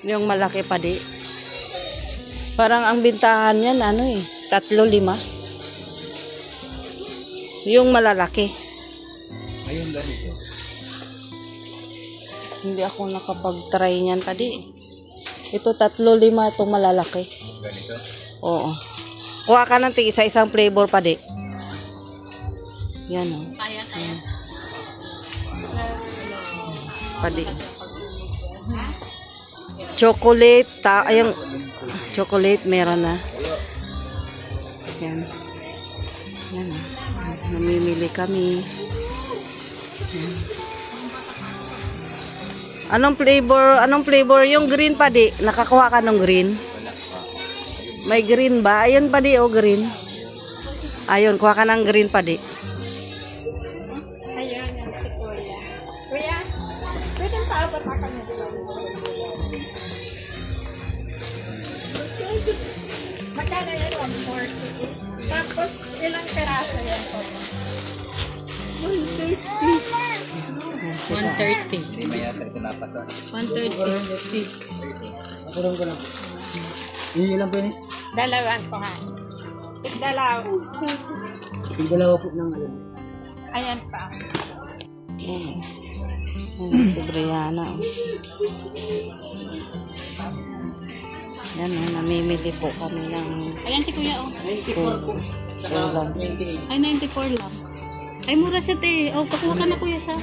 Yung malaki pa di. Parang ang bintahan yan, ano eh, 3-5. Yung malalaki. Ayun lang ito. Hindi ako nakapag-try niyan tadi. Ito 3-5 itong malalaki. Ganito? Oo. Kuha ka ng isa-isang flavor pa di. Yan o. Ayan. Padi. Chocolate. Ayang chocolate meron na. Yan. Yan o. Namimili kami. Yan. Anong flavor? Yung green pa di. Nakakuha ka ng green? May green ba? Ayun pa di o, green. Ayun, kuha ka ng green pa di. Ayun, yung si Kuya. Kuya, pwede paabot na kami dito. Magkano yun? 140. Tapos, ilang peraso yan po? 130. Hindi may yata ito napasa. 130. Ako ko lang. Ilan po yun? Dalawang po ha. Tigdalaw. Tigdalawa po ng alam. Ayan pa. Si Brianna. Yan, namimili po kami ng Ayan si Kuya oh. 94 po. Saka 28. Ay, 94 lang. Ay, mura siya te. Oh, pakuha ka na Kuya sa.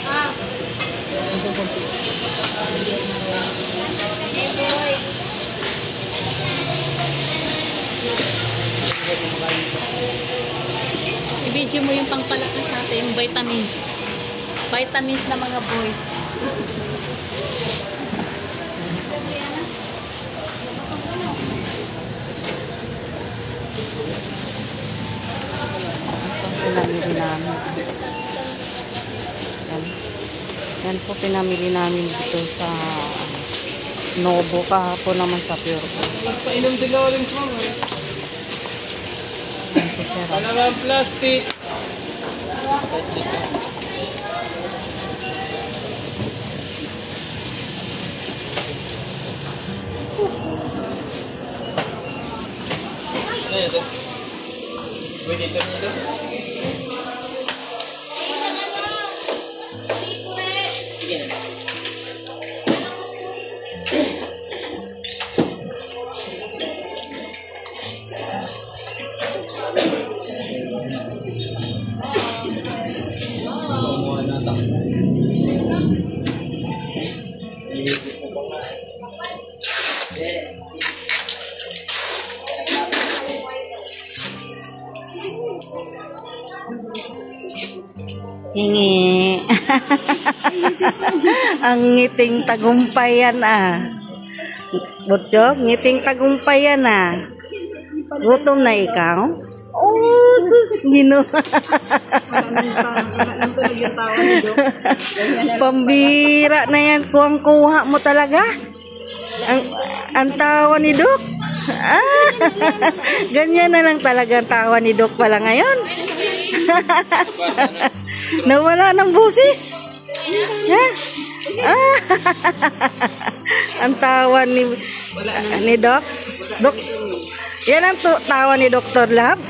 Ah. I-video mo yung pangpalakas natin, yung vitamins. Vitamins na mga boys. pinamili namin. Yan po pinamili namin dito sa Novo, kahapon naman sa Pure Gold. Painom din na rin po. Dalawang plastic. Pwede ito nito? Hingi. Ang ngiting tagumpay yan ah. Butchok, ngiting tagumpay yan ah. Gutom na ikaw? Oh, sus, gino. Pambira na yan. Kuhang-kuha mo talaga. Ang tawa ni Dok. Ah, ganyan na lang talaga ang tawa ni Dok pala ngayon. Nawala ng busis. Ha? Ah, ang tawa ni Dok. Dok. Yan ang tawa ni Dr. Love.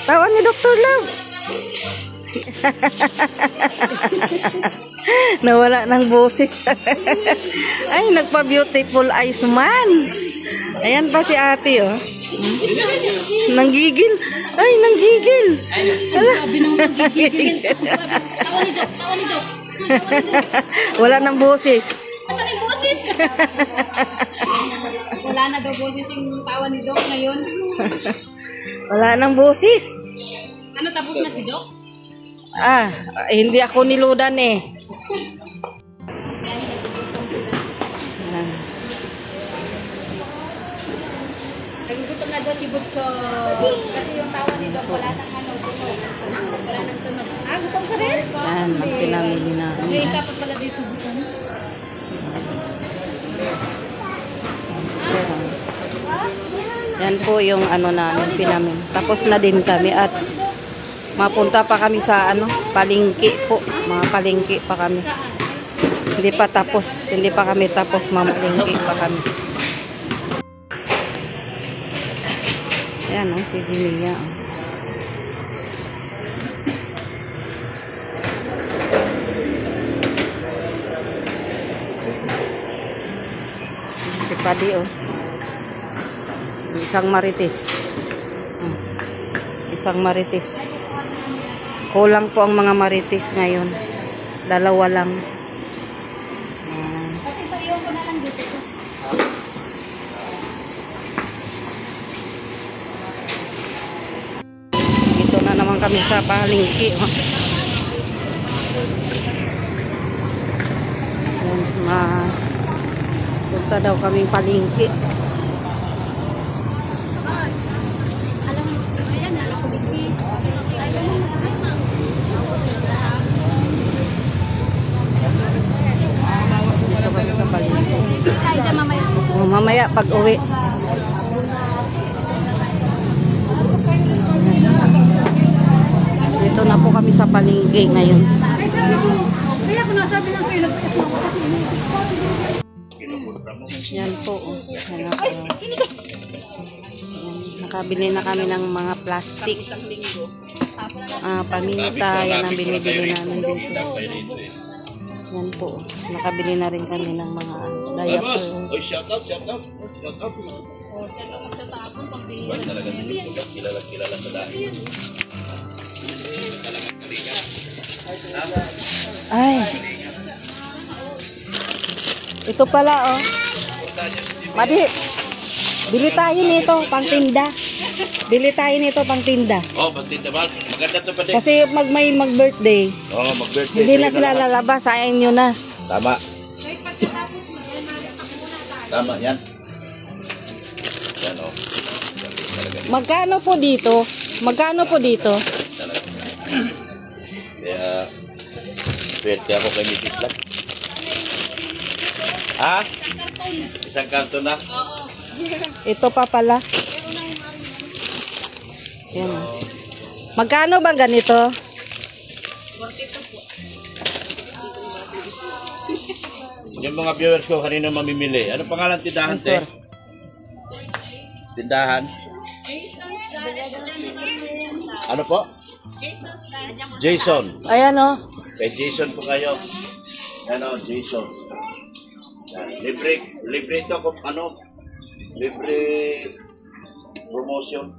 Tawa ni Dr. Love. Nawala ng busis. Ay, nagpa-beautiful eyes man. Ayan pa si ate, oh. Nanggigil. Ay, nanggigil. Sabi nang magigigil. Tawa ni Dok, tawa ni Dok. Wala ng busis. Asan yung boses? Wala na daw boses yung tawa ni Dok ngayon. Wala ng busis. Ano, tapos na si Dok? Ah, hindi ako niludan eh. Nagugutom na daw si Butcho. Kasi yung tawa ni Dok wala nang ano, tunog. Wala nang tunog. Ah, gutom ka rin? Yan, ang pinamili namin. May isa pa pala dito gutom. Yan po yung ano namin, pinamin. Tapos na din kami at mapunta pa kami sa ano, palengke po. Mga palengke pa kami. Hindi pa tapos. Hindi pa kami tapos. Mamalengke pa kami. Ayan o, si Jimia. Si Padi o. Isang marites. Isang marites. Kulang po ang mga marites ngayon. Dalawa lang. Kasi sa iyo ko na lang dito. Dito na naman kami sa palengke. Punta daw kaming palengke. Alam mo, ayan na ako bigbi. Dito kami sa palengke. Tayo dyan mamaya. Mamaya pag uwi. Dito na po kami sa palengke ngayon. Kaya ako nasabi lang sa'yo, nagpayas ako kasi iniisip ko. Yan po. Yan po. Nakabili na kami ng mga plastic. Paminta. Yan ang binibili namin dito. Yan po. Nakabili na rin kami ng mga diaper. Oy, shout out. Shout out. Wala talaga nito. Kilala sa dahil. Ay. Ito pala, oh. Madi, bili tayo nito, pang tinda. Bili tayo nito, pang tinda. Oh, pagtinda ba? Maganda to pa din. Kasi mag-birthday. Oh, mag-birthday. Hindi na sila lalabas, sayang nyo na. Tama. Tama yan. Yan, oh. Magkano po dito? Magkano po dito? Kaya, swerte ako kay Mrs. Black. Ha? Isang kanto na? Ito pa pala. Yan. Magkano ba ganito? Yung mga viewers ko kanina mamimili. Ano pangalan tindahan, te? Tindahan? Ano po? Jason. Ayan, oh. Kay Jason po kayo. Ano, Jason. Libre ito kung ano, libre promotion.